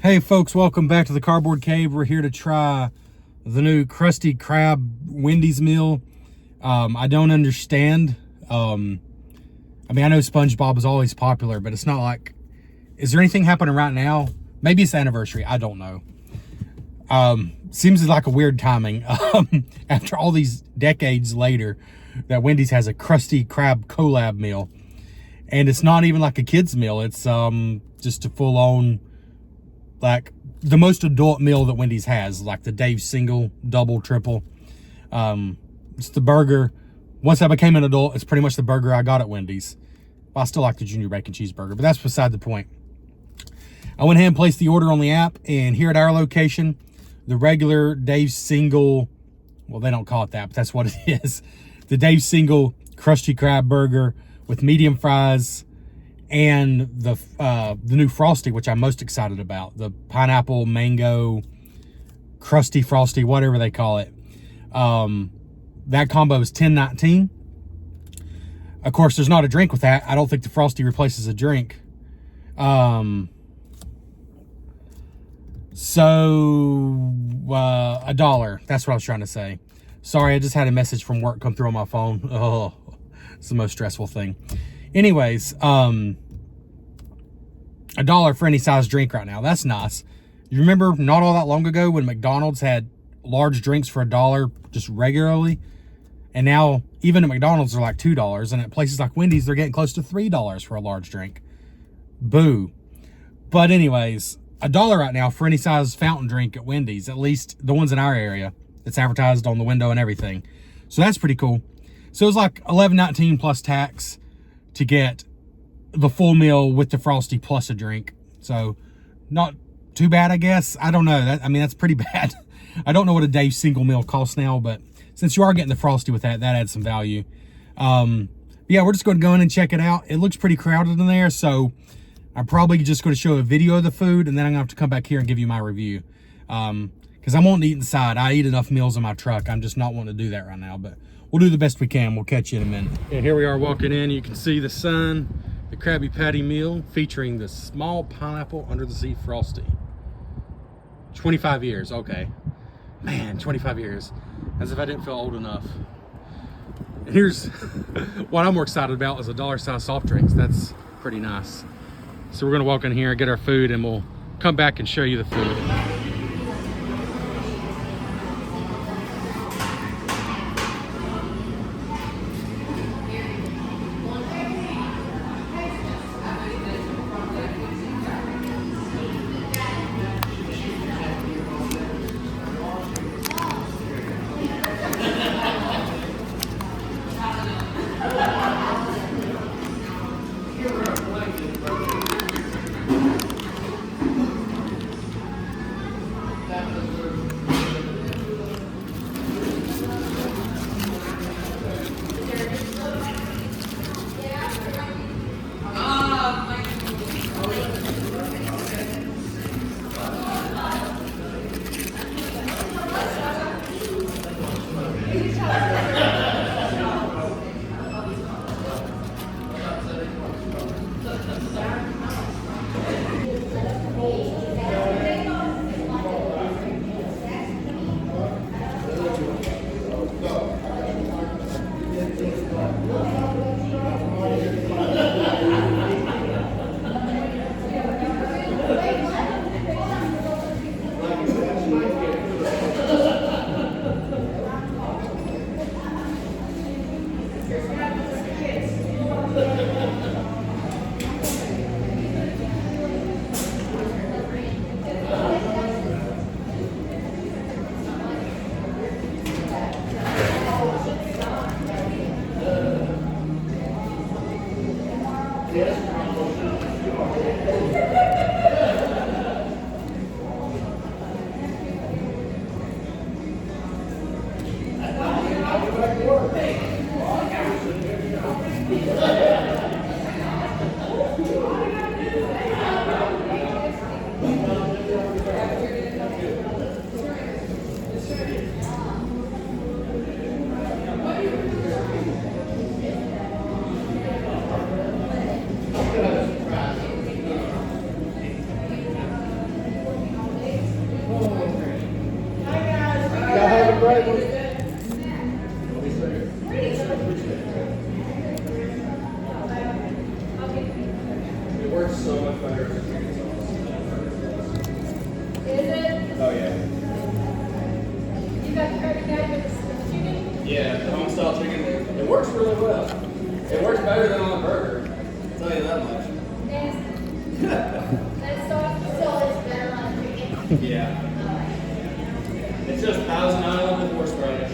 Hey folks, welcome back to the Cardboard Cave. We're here to try the new Krusty Krab Wendy's meal. I don't understand. I mean, I know SpongeBob is always popular, but it's not like, is there anything happening right now? Maybe it's the anniversary, I don't know. Seems like a weird timing after all these decades later that Wendy's has a Krusty Krab collab meal. And it's not even like a kid's meal. It's just a full-on, like the most adult meal that Wendy's has, like the Dave single, double, triple. It's the burger. Once I became an adult, it's pretty much the burger I got at Wendy's. Well, I still like the junior bacon cheeseburger, but that's beside the point. I went ahead and placed the order on the app, and here at our location, the regular Dave single, well, they don't call it that, but that's what it is. The Dave single Krusty Krab burger with medium fries, and the new Frosty, which I'm most excited about, the pineapple, mango, crusty Frosty, whatever they call it. That combo is $10.19. Of course, there's not a drink with that. I don't think the Frosty replaces a drink. So $1. That's what I was trying to say. Sorry, I just had a message from work come through on my phone. Oh, it's the most stressful thing. Anyways, $1 for any size drink right now. That's nice. You remember not all that long ago when McDonald's had large drinks for $1 just regularly? And now even at McDonald's they're like $2, and at places like Wendy's they're getting close to $3 for a large drink. Boo. But anyways, $1 right now for any size fountain drink at Wendy's, at least the ones in our area. It's advertised on the window and everything. So that's pretty cool. So it was like $11.19 plus tax to get the full meal with the Frosty plus a drink. So not too bad, I guess. I don't know. I mean, that's pretty bad. I don't know what a Dave single meal costs now, but since you are getting the Frosty with that, that adds some value. Yeah, we're just going to go in and check it out. It looks pretty crowded in there, so I'm probably just going to show a video of the food, and then I'm going to have to come back here and give you my review. Because I won't eat inside. I eat enough meals in my truck. I'm just not wanting to do that right now, but we'll do the best we can. We'll catch you in a minute. And here we are walking in. You can see the sun, the Krabby Patty meal featuring the small pineapple under the sea Frosty. 25 years, okay. Man, 25 years. As if I didn't feel old enough. And here's what I'm more excited about is $1 size soft drinks. That's pretty nice. So we're gonna walk in here, get our food, and we'll come back and show you the food. It works so much better as a chicken sauce. Is it? Oh yeah. You got Krabby Patty with the chicken? Yeah, the home style chicken. It works really well. It works better than on the burger. I'll tell you that much. That sauce is better on the chicken. Yeah. It's just Thousand Island with horseradish.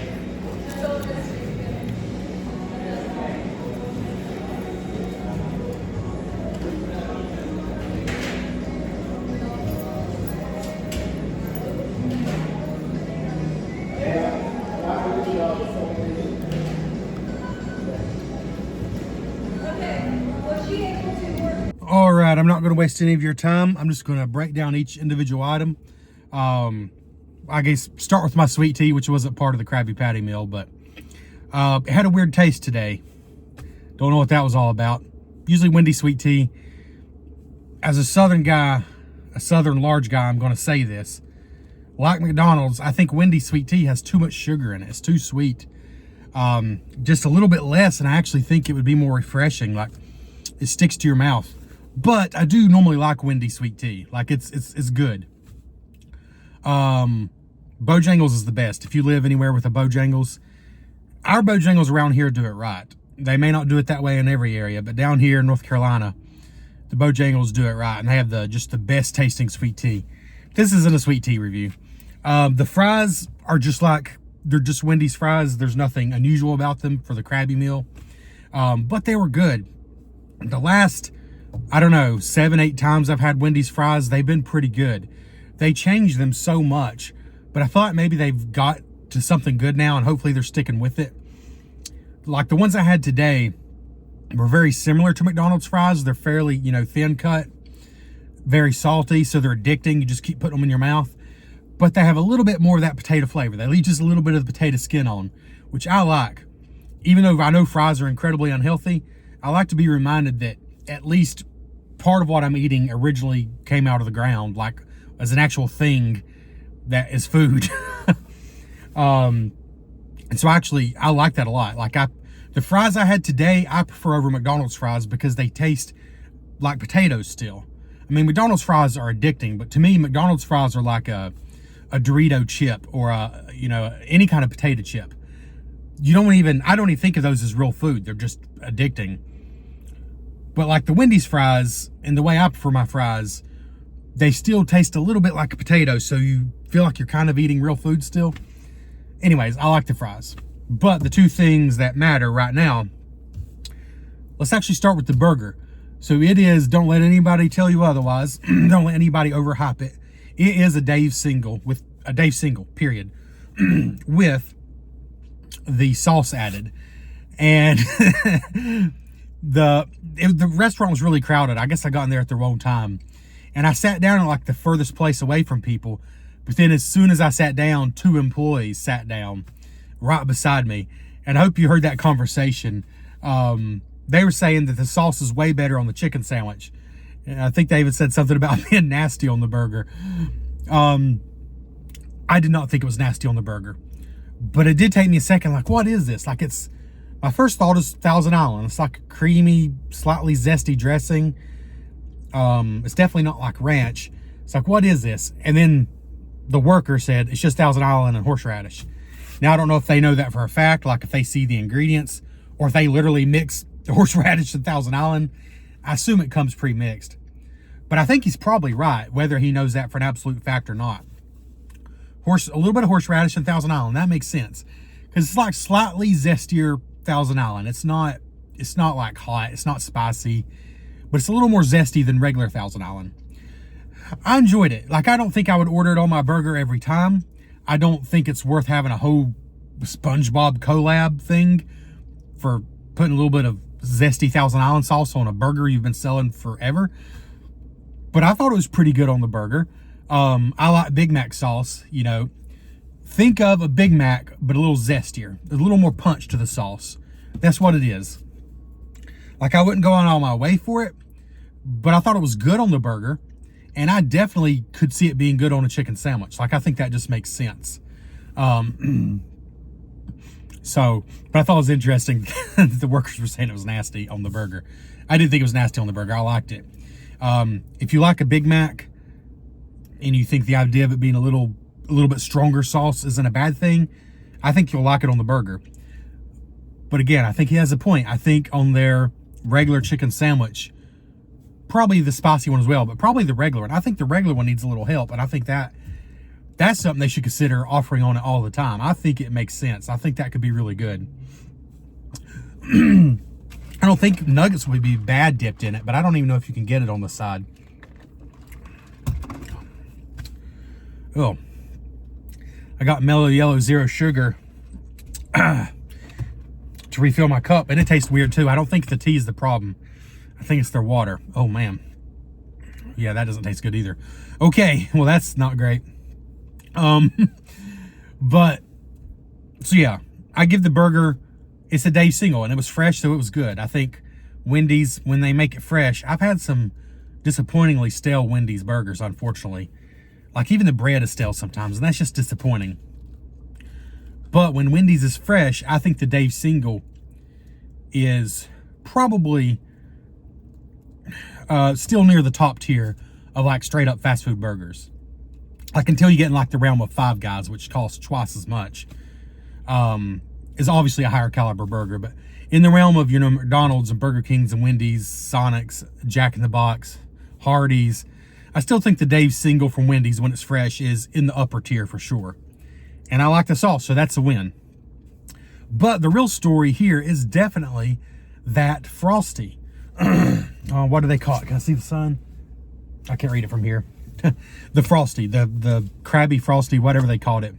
All right, I'm not going to waste any of your time. I'm just going to break down each individual item. I guess start with my sweet tea, which wasn't part of the Krabby Patty meal, but it had a weird taste today. Don't know what that was all about. Usually Wendy sweet tea. As a Southern guy, a Southern large guy, I'm going to say this. Like McDonald's, I think Wendy sweet tea has too much sugar in it. It's too sweet. Just a little bit less, and I actually think it would be more refreshing. Like, it sticks to your mouth. But I do normally like Wendy sweet tea. Like, it's good. Bojangles is the best. If you live anywhere with a Bojangles, our Bojangles around here do it right. They may not do it that way in every area, but down here in North Carolina, the Bojangles do it right, and they have just the best tasting sweet tea. This isn't a sweet tea review. The fries are just like, they're just Wendy's fries. There's nothing unusual about them for the Krabby meal, but they were good. The last, I don't know, 7-8 times I've had Wendy's fries, they've been pretty good. They changed them so much, but I thought maybe they've got to something good now, and hopefully they're sticking with it. Like the ones I had today were very similar to McDonald's fries. They're fairly, thin cut, very salty, so they're addicting. You just keep putting them in your mouth. But they have a little bit more of that potato flavor. They leave just a little bit of the potato skin on, which I like. Even though I know fries are incredibly unhealthy, I like to be reminded that at least part of what I'm eating originally came out of the ground, like as an actual thing that is food. And so actually, I like that a lot. Like the fries I had today, I prefer over McDonald's fries because they taste like potatoes still. I mean, McDonald's fries are addicting, but to me, McDonald's fries are like a Dorito chip or any kind of potato chip. I don't even think of those as real food. They're just addicting. But like the Wendy's fries, and the way I prefer my fries, they still taste a little bit like a potato, so you feel like you're kind of eating real food still. Anyways, I like the fries. But the two things that matter right now, let's actually start with the burger. So it is, don't let anybody tell you otherwise. Don't let anybody overhype it. It is a Dave single, period, with the sauce added. And the restaurant was really crowded. I guess I got in there at the wrong time. And I sat down at like the furthest place away from people. But then as soon as I sat down, 2 employees sat down right beside me. And I hope you heard that conversation. They were saying that the sauce is way better on the chicken sandwich. And I think they even said something about being nasty on the burger. I did not think it was nasty on the burger. But it did take me a second, like, what is this? Like, my first thought is Thousand Island. It's like a creamy, slightly zesty dressing. It's definitely not like ranch. It's like, what is this? And then the worker said, it's just Thousand Island and horseradish. Now, I don't know if they know that for a fact, like if they see the ingredients, or if they literally mix the horseradish and Thousand Island. I assume it comes pre-mixed. But I think he's probably right, whether he knows that for an absolute fact or not. A little bit of horseradish and Thousand Island, that makes sense. Because it's like slightly zestier Thousand Island. It's not like hot, it's not spicy, but it's a little more zesty than regular Thousand Island. I enjoyed it. Like, I don't think I would order it on my burger every time. I don't think it's worth having a whole SpongeBob collab thing for putting a little bit of zesty Thousand Island sauce on a burger you've been selling forever. But I thought it was pretty good on the burger. I like Big Mac sauce, Think of a Big Mac, but a little zestier. A little more punch to the sauce. That's what it is. Like, I wouldn't go on all my way for it, but I thought it was good on the burger. And I definitely could see it being good on a chicken sandwich. Like, I think that just makes sense. So, but I thought it was interesting. The workers were saying it was nasty on the burger. I didn't think it was nasty on the burger. I liked it. If you like a Big Mac and you think the idea of it being a little bit stronger sauce isn't a bad thing, I think you'll like it on the burger. But again, I think he has a point. I think on their regular chicken sandwich, probably the spicy one as well, but probably the regular one. I think the regular one needs a little help, and I think that's something they should consider offering on it all the time. I think it makes sense. I think that could be really good. I don't think nuggets would be bad dipped in it, but I don't even know if you can get it on the side. Oh, I got Mellow Yellow Zero Sugar to refill my cup, and it tastes weird too. I don't think the tea is the problem. I think it's their water. Oh man. Yeah, that doesn't taste good either. Okay, well that's not great. But so yeah, I give the burger, it's a day single and it was fresh, so it was good. I think Wendy's, when they make it fresh, I've had some disappointingly stale Wendy's burgers, unfortunately. Like even the bread is stale sometimes, and that's just disappointing. But when Wendy's is fresh, I think the Dave single is probably still near the top tier of like straight up fast food burgers. Like until you get in like the realm of Five Guys, which costs twice as much, is obviously a higher caliber burger. But in the realm of, you know, McDonald's and Burger Kings and Wendy's, Sonic's, Jack in the Box, Hardee's, I still think the Dave single from Wendy's when it's fresh is in the upper tier for sure. And I like the sauce, so that's a win. But the real story here is definitely that Frosty. What do they call it? Can I see the sun? I can't read it from here. The Frosty, the Krabby Frosty, whatever they called it.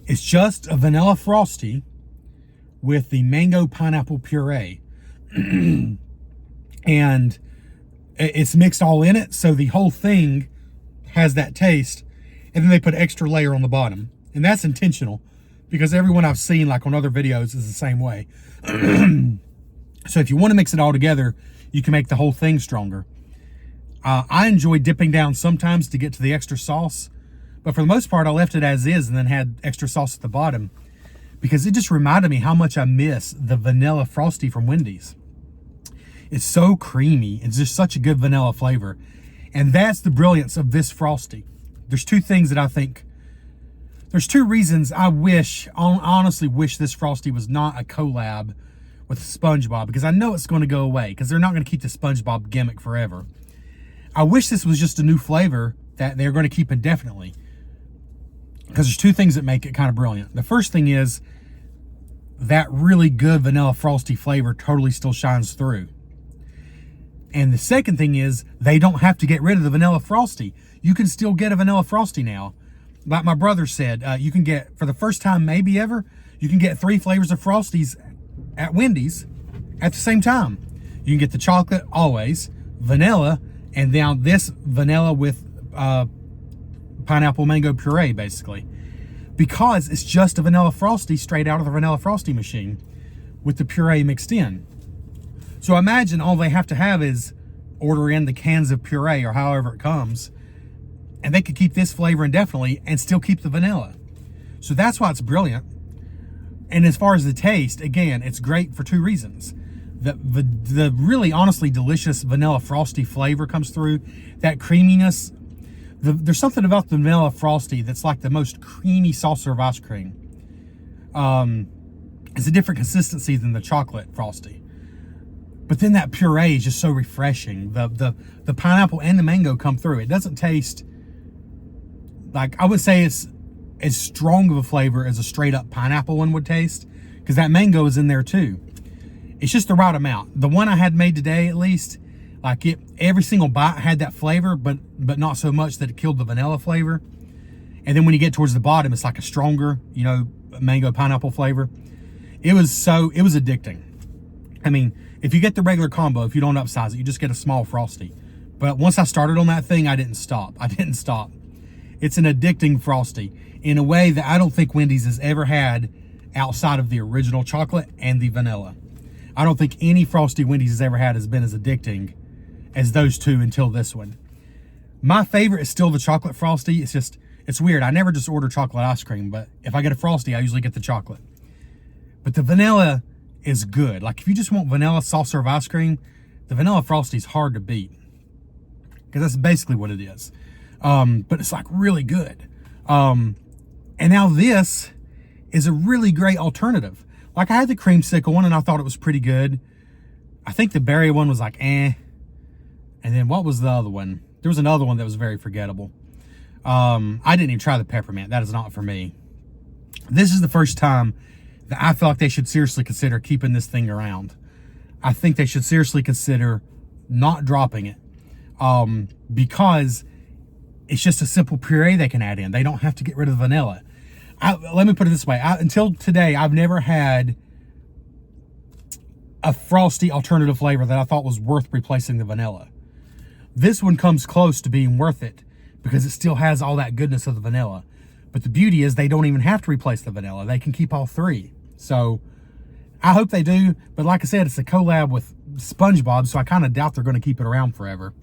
It's just a vanilla Frosty with the mango pineapple puree. And it's mixed all in it, so the whole thing has that taste. And then they put extra layer on the bottom. And that's intentional, because everyone I've seen, like on other videos, is the same way. So if you want to mix it all together, you can make the whole thing stronger. I enjoy dipping down sometimes to get to the extra sauce, but for the most part, I left it as is and then had extra sauce at the bottom, because it just reminded me how much I miss the vanilla Frosty from Wendy's. It's so creamy. It's just such a good vanilla flavor. And that's the brilliance of this Frosty. There's two things that I think, there's two reasons I honestly wish this Frosty was not a collab with SpongeBob, because I know it's going to go away, because they're not going to keep the SpongeBob gimmick forever. I wish this was just a new flavor that they're going to keep indefinitely, because there's two things that make it kind of brilliant. The first thing is that really good vanilla Frosty flavor totally still shines through. And the second thing is they don't have to get rid of the vanilla Frosty. You can still get a vanilla Frosty now. Like my brother said, you can get, for the first time maybe ever, you can get 3 flavors of Frosties at Wendy's at the same time. You can get the chocolate always, vanilla, and now this vanilla with pineapple mango puree, basically. Because it's just a vanilla Frosty straight out of the vanilla Frosty machine with the puree mixed in. So imagine all they have to have is order in the cans of puree or however it comes, and they could keep this flavor indefinitely and still keep the vanilla. So that's why it's brilliant. And as far as the taste, again, it's great for 2 reasons. The really honestly delicious vanilla Frosty flavor comes through. That creaminess. There's something about the vanilla Frosty that's like the most creamy saucer of ice cream. It's a different consistency than the chocolate Frosty. But then that puree is just so refreshing. The pineapple and the mango come through. It doesn't taste like, I would say it's as strong of a flavor as a straight up pineapple one would taste, because that mango is in there too. It's just the right amount. The one I had made today, at least, like every single bite had that flavor, but not so much that it killed the vanilla flavor. And then when you get towards the bottom, it's like a stronger, you know, mango pineapple flavor. It was addicting. I mean, if you get the regular combo, if you don't upsize it, you just get a small Frosty. But once I started on that thing, I didn't stop. It's an addicting Frosty in a way that I don't think Wendy's has ever had outside of the original chocolate and the vanilla. I don't think any Frosty Wendy's has ever had has been as addicting as those two until this one. My favorite is still the chocolate Frosty. It's It's weird. I never just order chocolate ice cream, but if I get a Frosty, I usually get the chocolate. But the vanilla is good. Like if you just want vanilla soft serve ice cream, the vanilla Frosty is hard to beat. Because that's basically what it is. But it's like really good. And now this is a really great alternative. Like I had the creamsicle one and I thought it was pretty good. I think the berry one was like eh. And then what was the other one? There was another one that was very forgettable. I didn't even try the peppermint. That is not for me. This is the first time that I feel like they should seriously consider keeping this thing around. I think they should seriously consider not dropping it. Because it's just a simple puree they can add in. They don't have to get rid of the vanilla. Let me put it this way. Until today, I've never had a Frosty alternative flavor that I thought was worth replacing the vanilla. This one comes close to being worth it because it still has all that goodness of the vanilla. But the beauty is they don't even have to replace the vanilla. They can keep all three. So I hope they do. But like I said, it's a collab with SpongeBob, so I kind of doubt they're going to keep it around forever.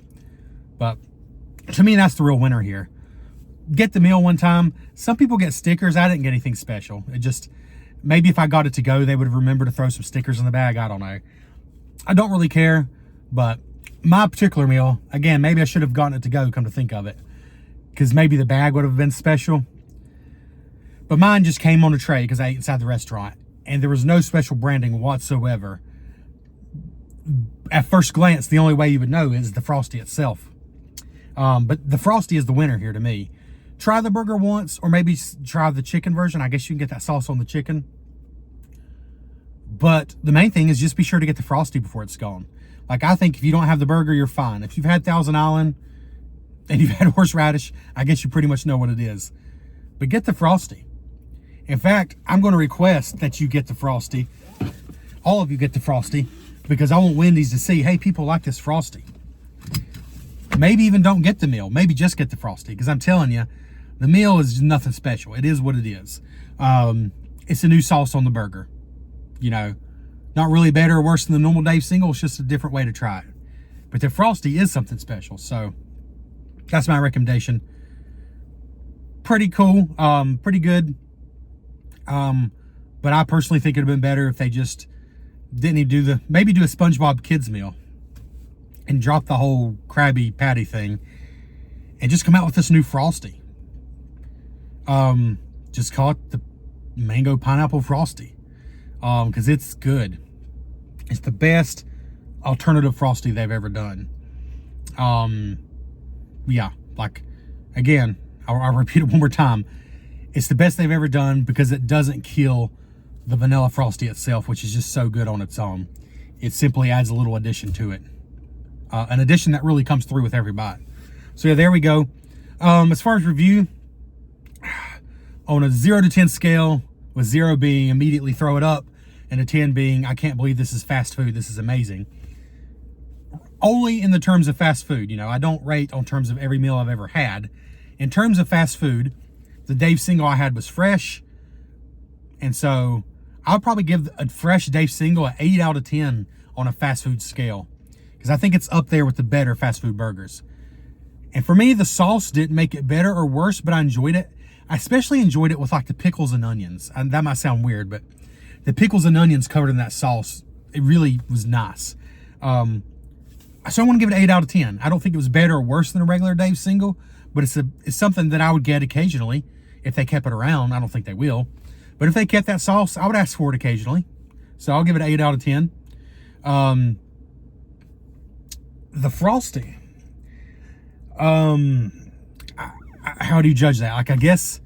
But to me, that's the real winner here. Get the meal one time. Some people get stickers. I didn't get anything special. It just, maybe if I got it to go, they would have remembered to throw some stickers in the bag. I don't know. I don't really care. But my particular meal, again, maybe I should have gotten it to go, come to think of it. Because maybe the bag would have been special. But mine just came on a tray because I ate inside the restaurant. And there was no special branding whatsoever. At first glance, the only way you would know is the Frosty itself. But the Frosty is the winner here to me. Try the burger once, or maybe try the chicken version. I guess you can get that sauce on the chicken. But the main thing is just be sure to get the Frosty before it's gone. Like, I think if you don't have the burger, you're fine. If you've had Thousand Island and you've had horseradish, I guess you pretty much know what it is. But get the Frosty. In fact, I'm going to request that you get the Frosty. All of you get the Frosty, because I want Wendy's to see, hey, people like this Frosty. Maybe even don't get the meal. Maybe just get the Frosty, because I'm telling you, the meal is nothing special. It is what it is. It's a new sauce on the burger. You know, not really better or worse than the normal Dave single. It's just a different way to try it. But the Frosty is something special. So that's my recommendation. Pretty cool. Pretty good. But I personally think it'd have been better if they just didn't even do maybe do a SpongeBob kids meal and drop the whole Krabby Patty thing and just come out with this new Frosty. Just call it the Mango Pineapple Frosty. Because it's good. It's the best alternative Frosty they've ever done. Yeah, like, again, I'll repeat it one more time. It's the best they've ever done because it doesn't kill the vanilla Frosty itself, which is just so good on its own. It simply adds a little addition to it. An addition that really comes through with every bite. So yeah, there we go. As far as review, on a 0 to 10 scale, with 0 being immediately throw it up, and a 10 being, I can't believe this is fast food, this is amazing. Only in the terms of fast food, you know, I don't rate on terms of every meal I've ever had. In terms of fast food, the Dave single I had was fresh, and so I'll probably give a fresh Dave single an 8 out of 10 on a fast food scale, because I think it's up there with the better fast food burgers. And for me, the sauce didn't make it better or worse, but I enjoyed it. I especially enjoyed it with like the pickles and onions. And that might sound weird, but the pickles and onions covered in that sauce, it really was nice. So I want to give it an 8 out of 10. I don't think it was better or worse than a regular Dave single, but it's something that I would get occasionally if they kept it around. I don't think they will. But if they kept that sauce, I would ask for it occasionally. So I'll give it an 8 out of 10. The Frosty. How do you judge that? Like, I guess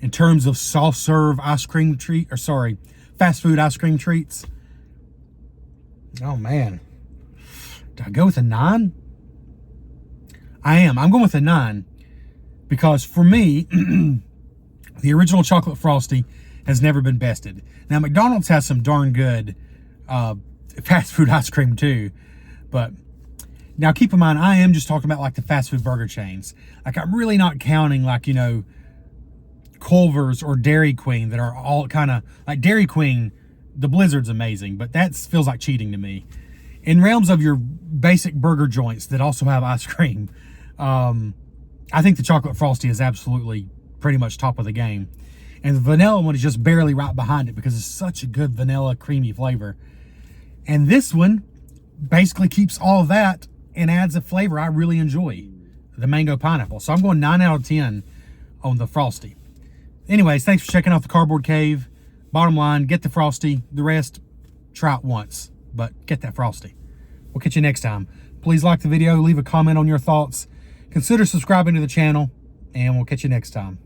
in terms of soft serve ice cream treat, or sorry, fast food ice cream treats. Oh man. Do I go with a 9? I am. I'm going with a 9 because for me, the original chocolate Frosty has never been bested. Now, McDonald's has some darn good fast food ice cream too, but now keep in mind, I am just talking about like the fast food burger chains. Like, I'm really not counting like, you know, Culver's or Dairy Queen that are all kind of like Dairy Queen. The Blizzard's amazing, but that feels like cheating to me. In realms of your basic burger joints that also have ice cream, I think the chocolate Frosty is absolutely pretty much top of the game. And the vanilla one is just barely right behind it because it's such a good vanilla creamy flavor. And this one basically keeps all of that and adds a flavor I really enjoy, the mango pineapple. So I'm going 9 out of 10 on the Frosty. Anyways, thanks for checking out the Cardboard Cave. Bottom line, get the Frosty. The rest, try it once, but get that Frosty. We'll catch you next time. Please like the video, leave a comment on your thoughts. Consider subscribing to the channel, and we'll catch you next time.